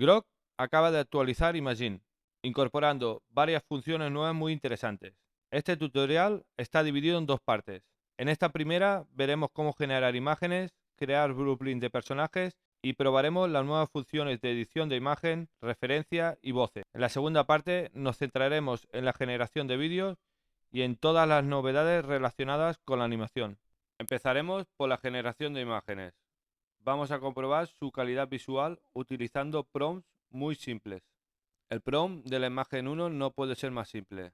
Grok acaba de actualizar Imagine, incorporando varias funciones nuevas muy interesantes. Este tutorial está dividido en dos partes. En esta primera veremos cómo generar imágenes, crear blueprints de personajes y probaremos las nuevas funciones de edición de imagen, referencia y voces. En la segunda parte nos centraremos en la generación de vídeos y en todas las novedades relacionadas con la animación. Empezaremos por la generación de imágenes. Vamos a comprobar su calidad visual utilizando prompts muy simples. El prompt de la imagen 1 no puede ser más simple.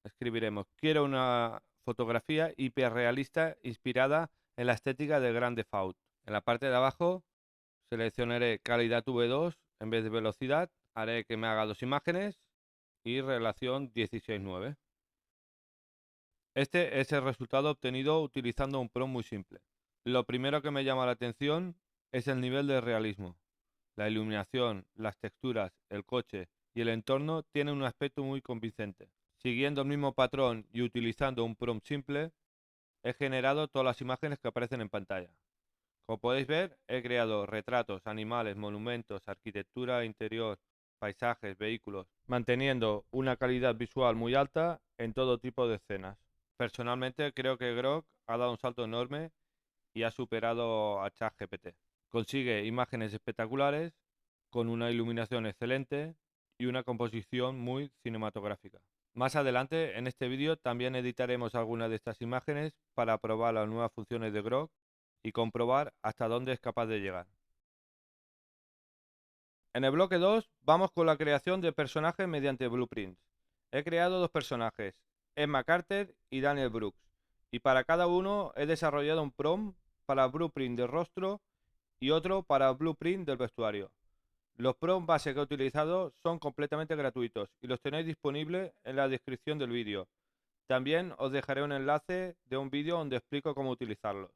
Escribiremos: quiero una fotografía hiperrealista inspirada en la estética de Grand Theft Auto. En la parte de abajo seleccionaré calidad V2 en vez de velocidad. Haré que me haga dos imágenes y relación 16:9. Este es el resultado obtenido utilizando un prompt muy simple. Lo primero que me llama la atención es el nivel de realismo. La iluminación, las texturas, el coche y el entorno tienen un aspecto muy convincente. Siguiendo el mismo patrón y utilizando un prompt simple, he generado todas las imágenes que aparecen en pantalla. Como podéis ver, he creado retratos, animales, monumentos, arquitectura interior, paisajes, vehículos, manteniendo una calidad visual muy alta en todo tipo de escenas. Personalmente creo que Grok ha dado un salto enorme y ha superado a ChatGPT. Consigue imágenes espectaculares, con una iluminación excelente y una composición muy cinematográfica. Más adelante en este vídeo también editaremos algunas de estas imágenes para probar las nuevas funciones de Grok y comprobar hasta dónde es capaz de llegar. En el bloque 2 vamos con la creación de personajes mediante blueprints. He creado dos personajes, Emma Carter y Daniel Brooks, y para cada uno he desarrollado un prompt para blueprint del rostro y otro para blueprint del vestuario. Los prompts base que he utilizado son completamente gratuitos y los tenéis disponibles en la descripción del vídeo. También os dejaré un enlace de un vídeo donde explico cómo utilizarlos.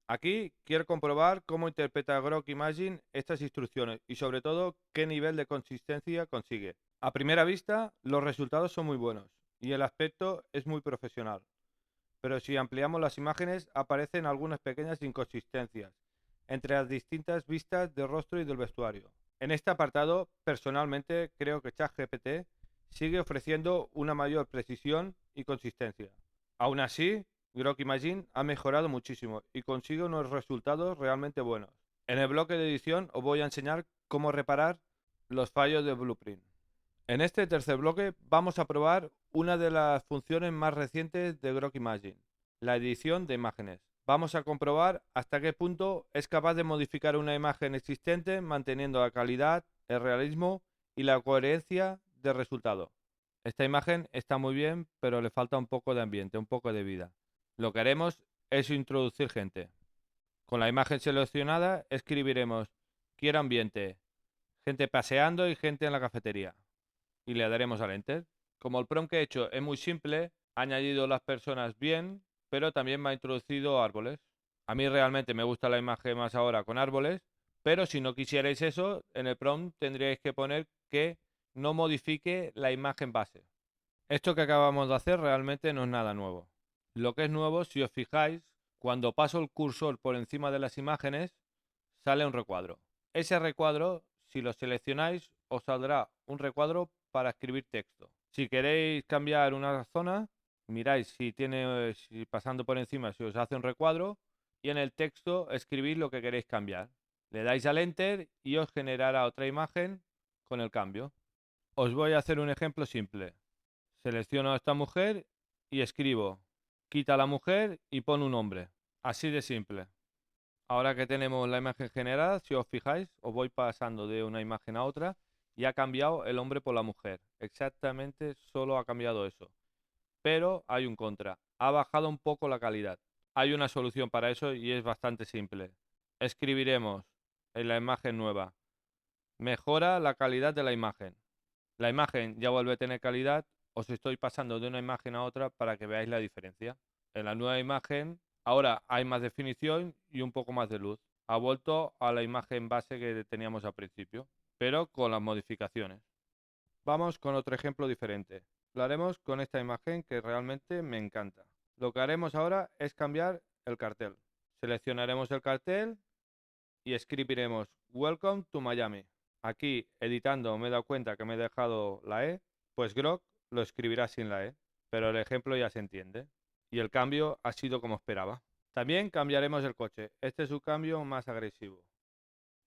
Aquí quiero comprobar cómo interpreta Grok Imagine estas instrucciones y sobre todo qué nivel de consistencia consigue. A primera vista los resultados son muy buenos y el aspecto es muy profesional, pero si ampliamos las imágenes aparecen algunas pequeñas inconsistencias entre las distintas vistas del rostro y del vestuario. En este apartado, personalmente creo que ChatGPT sigue ofreciendo una mayor precisión y consistencia. Aún así, Grok Imagine ha mejorado muchísimo y consigue unos resultados realmente buenos. En el bloque de edición os voy a enseñar cómo reparar los fallos de Blueprint. En este tercer bloque vamos a probar una de las funciones más recientes de Grok Imagine, la edición de imágenes. Vamos a comprobar hasta qué punto es capaz de modificar una imagen existente manteniendo la calidad, el realismo y la coherencia del resultado. Esta imagen está muy bien, pero le falta un poco de ambiente, un poco de vida. Lo que haremos es introducir gente. Con la imagen seleccionada escribiremos: quiero ambiente, gente paseando y gente en la cafetería, y le daremos al Enter. Como el prompt que he hecho es muy simple, ha añadido las personas bien, pero también me ha introducido árboles. A mí realmente me gusta la imagen más ahora con árboles, pero si no quisierais eso, en el prompt tendríais que poner que no modifique la imagen base. Esto que acabamos de hacer realmente no es nada nuevo. Lo que es nuevo, si os fijáis, cuando paso el cursor por encima de las imágenes, sale un recuadro. Ese recuadro, si lo seleccionáis, os saldrá un recuadro para escribir texto. Si queréis cambiar una zona, miráis si pasando por encima si os hace un recuadro y en el texto escribís lo que queréis cambiar. Le dais al Enter y os generará otra imagen con el cambio. Os voy a hacer un ejemplo simple. Selecciono a esta mujer y escribo: quita a la mujer y pon un hombre. Así de simple. Ahora que tenemos la imagen generada, si os fijáis, os voy pasando de una imagen a otra y ha cambiado el hombre por la mujer. Exactamente, solo ha cambiado eso. Pero hay un contra. Ha bajado un poco la calidad. Hay una solución para eso y es bastante simple. Escribiremos en la imagen nueva: mejora la calidad de la imagen. La imagen ya vuelve a tener calidad. Os estoy pasando de una imagen a otra para que veáis la diferencia. En la nueva imagen ahora hay más definición y un poco más de luz. Ha vuelto a la imagen base que teníamos al principio, pero con las modificaciones. Vamos con otro ejemplo diferente. Lo haremos con esta imagen que realmente me encanta. Lo que haremos ahora es cambiar el cartel. Seleccionaremos el cartel y escribiremos: Welcome to Miami. Aquí, editando, me he dado cuenta que me he dejado la E, pues Grok lo escribirá sin la E, pero el ejemplo ya se entiende. Y el cambio ha sido como esperaba. También cambiaremos el coche. Este es un cambio más agresivo.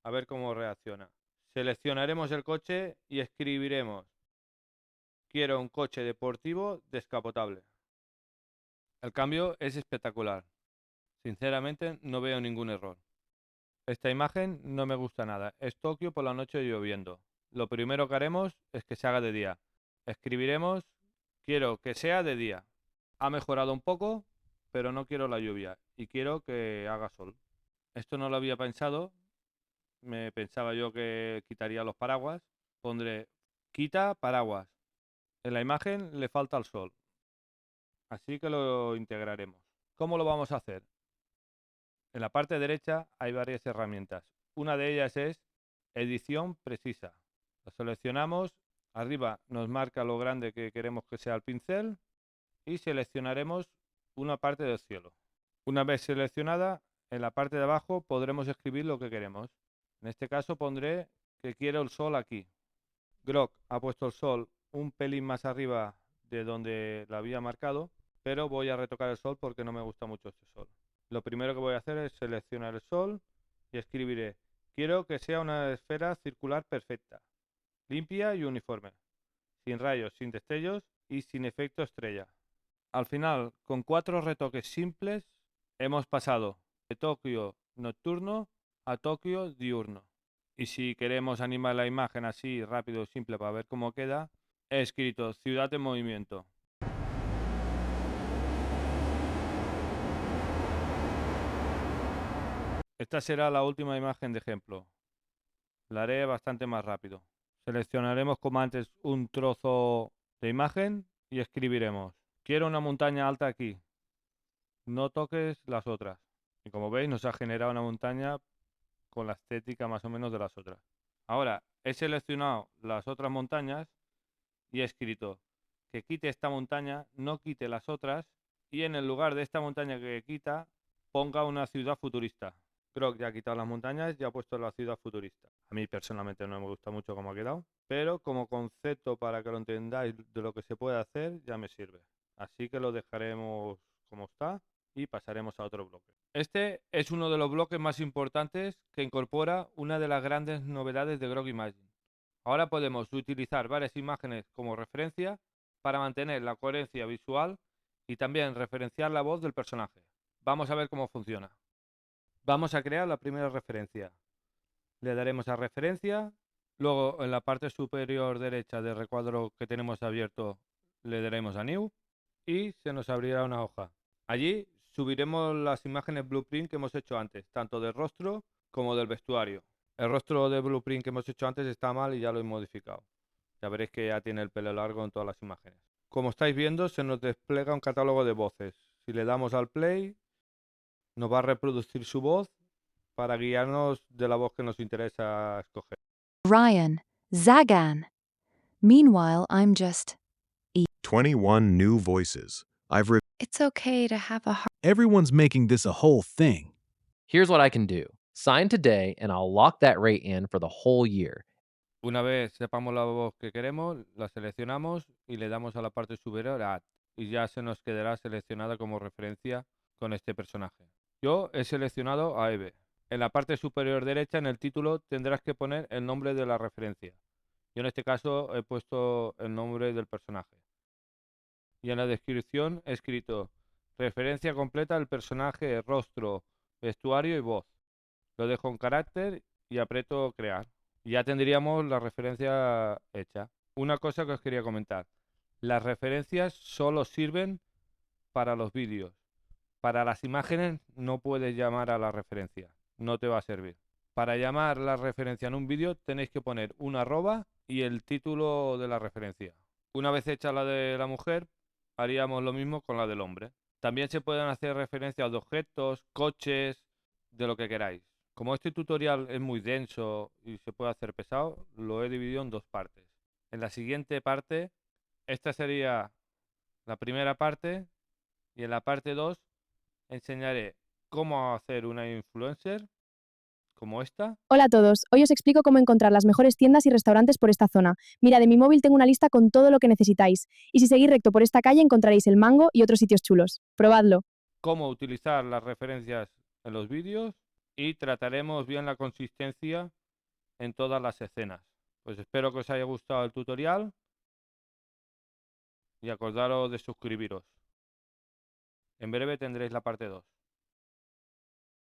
A ver cómo reacciona. Seleccionaremos el coche y escribiremos: quiero un coche deportivo descapotable. El cambio es espectacular. Sinceramente no veo ningún error. Esta imagen no me gusta nada. Es Tokio por la noche lloviendo. Lo primero que haremos es que se haga de día. Escribiremos: quiero que sea de día. Ha mejorado un poco, pero no quiero la lluvia y quiero que haga sol. Esto no lo había pensado. Me pensaba yo que quitaría los paraguas. Pondré: quita paraguas. En la imagen le falta el sol. Así que lo integraremos. ¿Cómo lo vamos a hacer? En la parte derecha hay varias herramientas. Una de ellas es edición precisa. Lo seleccionamos, arriba nos marca lo grande que queremos que sea el pincel y seleccionaremos una parte del cielo. Una vez seleccionada, en la parte de abajo podremos escribir lo que queremos. En este caso pondré que quiero el sol aquí. Grok ha puesto el sol un pelín más arriba de donde lo había marcado, pero voy a retocar el sol porque no me gusta mucho este sol. Lo primero que voy a hacer es seleccionar el sol y escribiré: quiero que sea una esfera circular perfecta, limpia y uniforme, sin rayos, sin destellos y sin efecto estrella. Al final, con 4 retoques simples, hemos pasado de Tokio nocturno a Tokio diurno. Y si queremos animar la imagen así rápido y simple para ver cómo queda, he escrito ciudad en movimiento. Esta será la última imagen de ejemplo. La haré bastante más rápido. Seleccionaremos como antes un trozo de imagen y escribiremos: quiero una montaña alta aquí, no toques las otras. Y como veis nos ha generado una montaña con la estética más o menos de las otras. Ahora he seleccionado las otras montañas y he escrito que quite esta montaña, no quite las otras, y en el lugar de esta montaña que quita ponga una ciudad futurista. Creo que ya ha quitado las montañas y ha puesto la ciudad futurista. A mí personalmente no me gusta mucho cómo ha quedado, pero como concepto para que lo entendáis de lo que se puede hacer ya me sirve. Así que lo dejaremos como está y pasaremos a otro bloque. Este es uno de los bloques más importantes que incorpora una de las grandes novedades de Grok Imagine. Ahora podemos utilizar varias imágenes como referencia para mantener la coherencia visual y también referenciar la voz del personaje. Vamos a ver cómo funciona. Vamos a crear la primera referencia. Le daremos a referencia, luego en la parte superior derecha del recuadro que tenemos abierto le daremos a New y se nos abrirá una hoja. Allí subiremos las imágenes blueprint que hemos hecho antes, tanto del rostro como del vestuario. El rostro de blueprint que hemos hecho antes está mal y ya lo he modificado. Ya veréis que ya tiene el pelo largo en todas las imágenes. Como estáis viendo, se nos despliega un catálogo de voces. Si le damos al play, nos va a reproducir su voz para guiarnos de la voz que nos interesa escoger. Ryan, Zagan. Meanwhile, I'm just. 21 new voices. It's okay to have a hard. Everyone's making this a whole thing. Here's what I can do. Sign today and I'll lock that rate in for the whole year. Una vez sepamos la voz que queremos, la seleccionamos y le damos a la parte superior Add y ya se nos quedará seleccionada como referencia con este personaje. Yo he seleccionado a Eve. En la parte superior derecha, en el título, tendrás que poner el nombre de la referencia. Yo en este caso he puesto el nombre del personaje. Y en la descripción he escrito: referencia completa del personaje, rostro, vestuario y voz. Lo dejo en carácter y aprieto crear. Y ya tendríamos la referencia hecha. Una cosa que os quería comentar: las referencias solo sirven para los vídeos. Para las imágenes no puedes llamar a la referencia, no te va a servir. Para llamar la referencia en un vídeo tenéis que poner un arroba y el título de la referencia. Una vez hecha la de la mujer, haríamos lo mismo con la del hombre. También se pueden hacer referencias de objetos, coches, de lo que queráis. Como este tutorial es muy denso y se puede hacer pesado, lo he dividido en dos partes. En la siguiente parte, esta sería la primera parte, y en la parte 2 enseñaré cómo hacer una influencer como esta. Hola a todos, hoy os explico cómo encontrar las mejores tiendas y restaurantes por esta zona. Mira, de mi móvil tengo una lista con todo lo que necesitáis. Y si seguís recto por esta calle encontraréis el Mango y otros sitios chulos. Probadlo. Cómo utilizar las referencias en los vídeos y trataremos bien la consistencia en todas las escenas. Pues espero que os haya gustado el tutorial y acordaros de suscribiros. En breve tendréis la parte 2.